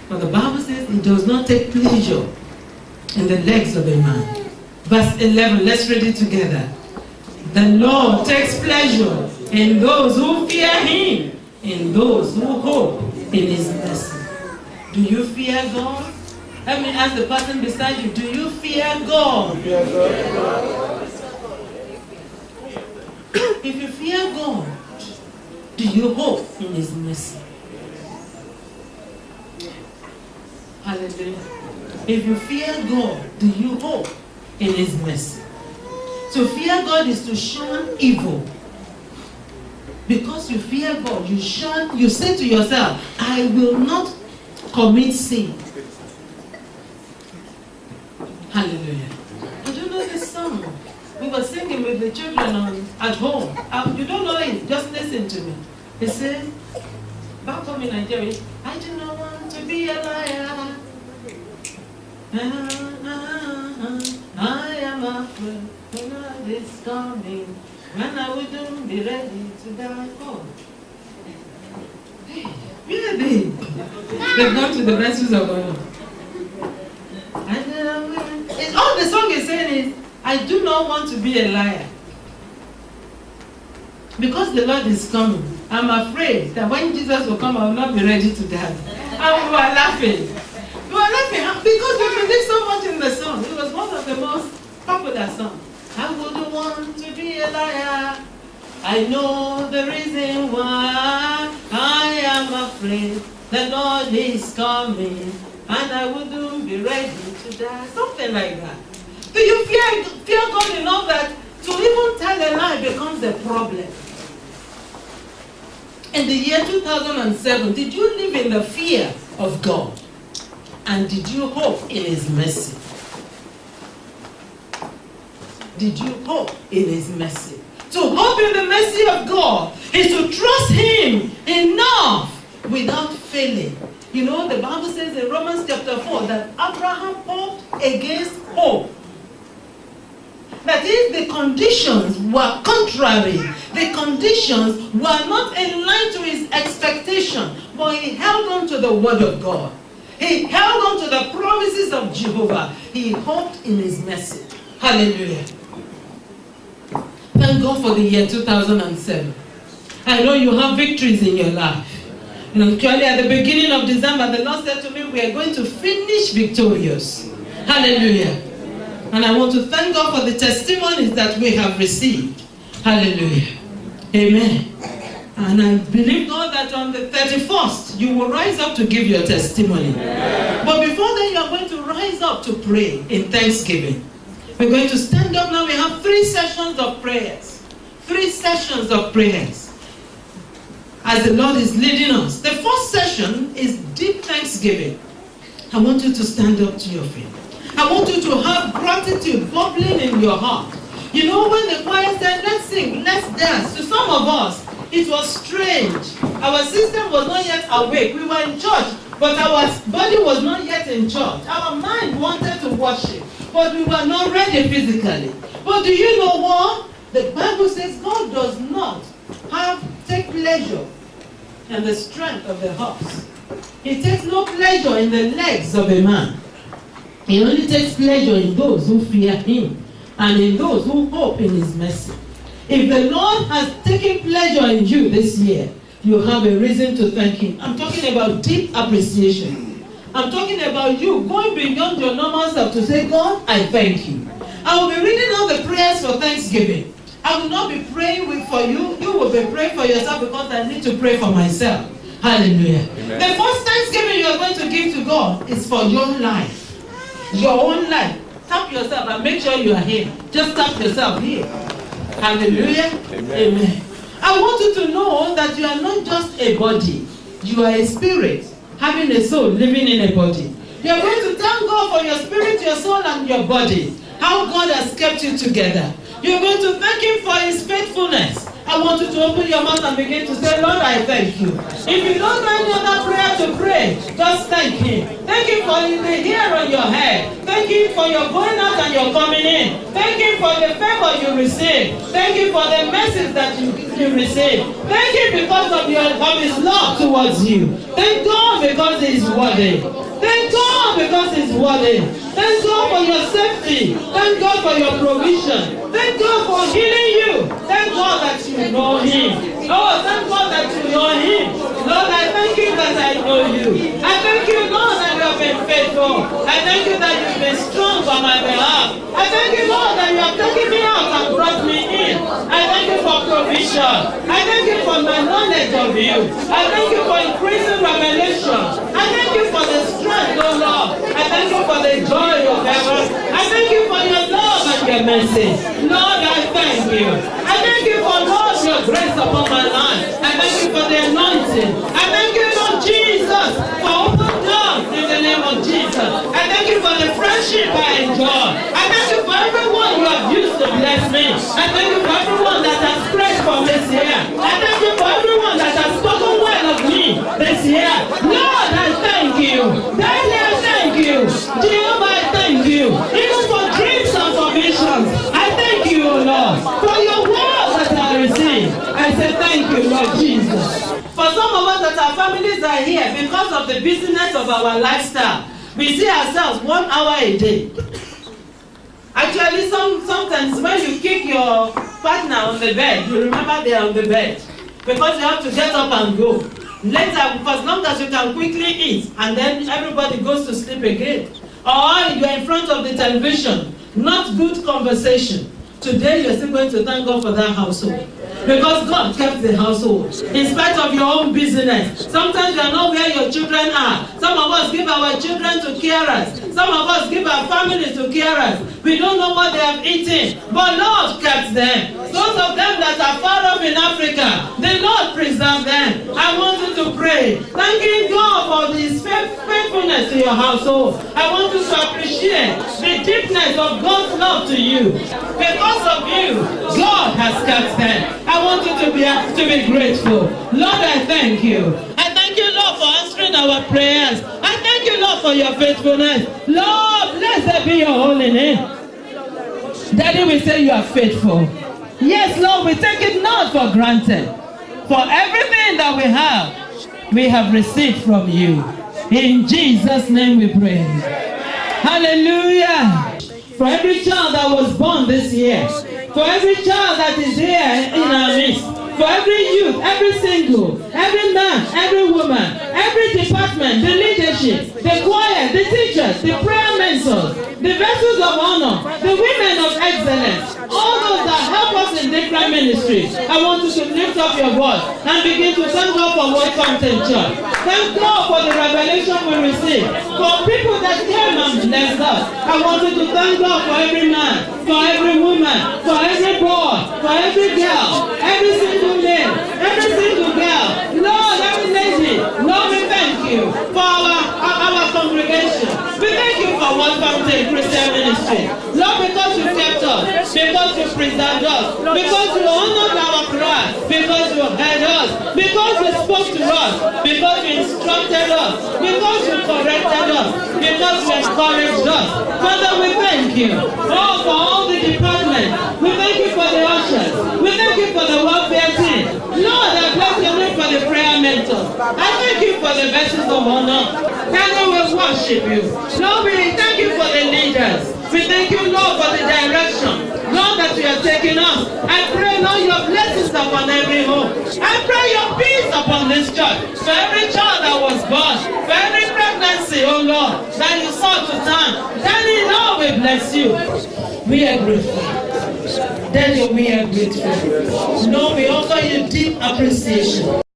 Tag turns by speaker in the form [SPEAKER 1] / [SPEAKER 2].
[SPEAKER 1] But the Bible says it does not take pleasure in the legs of a man. Verse 11, let's read it together. The Lord takes pleasure in those who fear him, in those who hope in his mercy. Do you fear God? Let me ask the person beside you, do you fear God? If you fear God, do you hope in his mercy? Hallelujah. If you fear God, do you hope in his mercy? To fear God is to shun evil. Because you fear God, you say to yourself, I will not commit sin. Hallelujah. I don't know this song. We were singing with the children at home. You don't know it, just listen to me. It says, back home in Nigeria, I do not want to be a liar. I am afraid when God is coming, when I wouldn't be ready to die. Oh. Where are they? They've gone to the rescues of God. All the song is saying is, I do not want to be a liar. Because the Lord is coming, I'm afraid that when Jesus will come, I will not be ready to die. And we were laughing. We were laughing because we believe so much in the song. It was one of the most popular songs. I wouldn't want to be a liar. I know the reason why I am afraid. The Lord is coming, and I wouldn't be ready to die. Something like that. Do you fear God enough that to even tell a lie becomes a problem? In the year 2007, did you live in the fear of God? And did you hope in his mercy? Did you hope in his mercy? To hope in the mercy of God is to trust him enough without failing. You know, the Bible says in Romans chapter 4 that Abraham hoped against hope. That if the conditions were contrary, the conditions were not in line to his expectation, but he held on to the word of God. He held on to the promises of Jehovah. He hoped in his mercy. Hallelujah. Thank God for the year 2007. I know you have victories in your life. Actually, at the beginning of December, the Lord said to me, we are going to finish victorious. Hallelujah. And I want to thank God for the testimonies that we have received. Hallelujah. Amen. And I believe, God, that on the 31st, you will rise up to give your testimony. But before then, you are going to rise up to pray in thanksgiving. We're going to stand up now. We have 3 sessions of prayers. 3 sessions of prayers. As the Lord is leading us. The first session is deep thanksgiving. I want you to stand up to your feet. I want you to have gratitude bubbling in your heart. You know, when the choir said, let's sing, let's dance, to some of us, it was strange. Our system was not yet awake. We were in church, but our body was not yet in church. Our mind wanted to worship, but we were not ready physically. But do you know what? The Bible says God does not take pleasure in the strength of the horse. He takes no pleasure in the legs of a man. He only takes pleasure in those who fear him and in those who hope in his mercy. If the Lord has taken pleasure in you this year, you have a reason to thank him. I'm talking about deep appreciation. I'm talking about you going beyond your normal self to say, God, I thank you. I will be reading all the prayers for Thanksgiving. I will not be praying for you. You will be praying for yourself because I need to pray for myself. Hallelujah. Amen. The first Thanksgiving you are going to give to God is for your life. Your own life. Tap yourself and make sure you are here. Just tap yourself here. Hallelujah. Amen. Amen. I want you to know that you are not just a body. You are a spirit having a soul living in a body. You are going to thank God for your spirit, your soul, and your body. How God has kept you together. You are going to thank him for his faithfulness. I want you to open your mouth and begin to say, Lord, I thank you. If you don't know any other prayer to pray, just thank him. Thank him for the hair on your head. Thank him for your going out and your coming in. Thank Thank you for the favor you receive. Thank you for the message that you receive. Thank you because of his love towards you. Thank God because he is worthy. Thank God because he's worthy. Thank God for your safety. Thank God for your provision. Thank God for healing you. Thank God that you know him. Oh, thank God that you know him. Lord, I thank you that I know you. I thank you, Lord, that you have been faithful. I thank you that you've been strong on my behalf. I thank you, Lord, that you have taken me out and brought me in. I thank you for provision. I thank you for my knowledge of you. I thank you for increasing revelation. I thank you for the strength, oh Lord. I thank you for the joy of heaven. I thank you for your love and your mercy. Lord, I thank you. I thank you for, Lord, your grace upon my life. I thank you for the anointing. I thank you, Lord Jesus, for open doors in the name of Jesus. I thank you for the friendship I enjoy. I thank you for everyone you have used to bless me. I thank you for everyone that has prayed for this year. I thank you for everyone that has spoken well of me this year. Lord, I thank you. Daddy, I thank you. Jehovah, I thank you. Even for dreams and for visions, I thank you, O Lord, for your word that I received. I say thank you, Lord Jesus. For some of us that our families are here because of the busyness of our lifestyle, we see ourselves 1 hour a day. Actually, sometimes when you kick your partner on the bed, you remember they are on the bed because you have to get up and go. Later, for as long as you can quickly eat, and then everybody goes to sleep again. Or you are in front of the television, not good conversation. Today, you're still going to thank God for that household. Because God kept the household. In spite of your own business. Sometimes you are not where your children are. Some of us give our children to carers. Some of us give our families to carers. We don't know what they have eaten. But Lord kept them. Those of them that are far off in Africa, the Lord preserve them. I want you to pray. Thanking God for His faithfulness to your household. I want you to appreciate the deepness of God's love to you. Because of you, God has kept them. I want you to be grateful. Lord, I thank you. I thank you, Lord, for answering our prayers. I thank you, Lord, for your faithfulness. Lord, blessed be your holy name. Daddy, we say you are faithful. Yes, Lord, we take it not for granted. For everything that we have received from you. In Jesus' name we pray. Hallelujah. For every child that was born this year, for every child that is here in our midst, for every youth, every single, every man, every woman, every department, the leadership, the choir, the teachers, the prayer mentors, the vessels of honor, the women of excellence, all those that help us in different ministries. I want you to lift up your voice and begin to thank God for Word Fountain Church. Thank God for the revelation we received. For people that came and blessed us. I want you to thank God for every man, for every woman, for every boy, for every girl, every single man, every single girl. Lord, every lady. Lord, we thank you for our congregation. We thank you for Word Fountain Christian Ministry. Lord, because you kept us, because you preserved us, because you honored our prayer, because you heard us, because you spoke to us, because you instructed us, because you corrected us, because you encouraged us. Father, we thank you. Oh, for all the departments. We thank you for the ushers. We thank you for the welfare team. Lord, I bless your name for the prayer mentors. I thank you for the vessels of honor. And we will worship you. Lord, we thank you for the leaders. We thank you, Lord, for the direction. Lord, that you are taking us. I pray, Lord, your blessings upon every home. I pray your peace upon this church. For every child that was born, for every pregnancy, oh Lord, that you saw to time. Daddy, Lord, we bless you. We are grateful. Daddy, we are grateful. Lord, we offer you deep appreciation.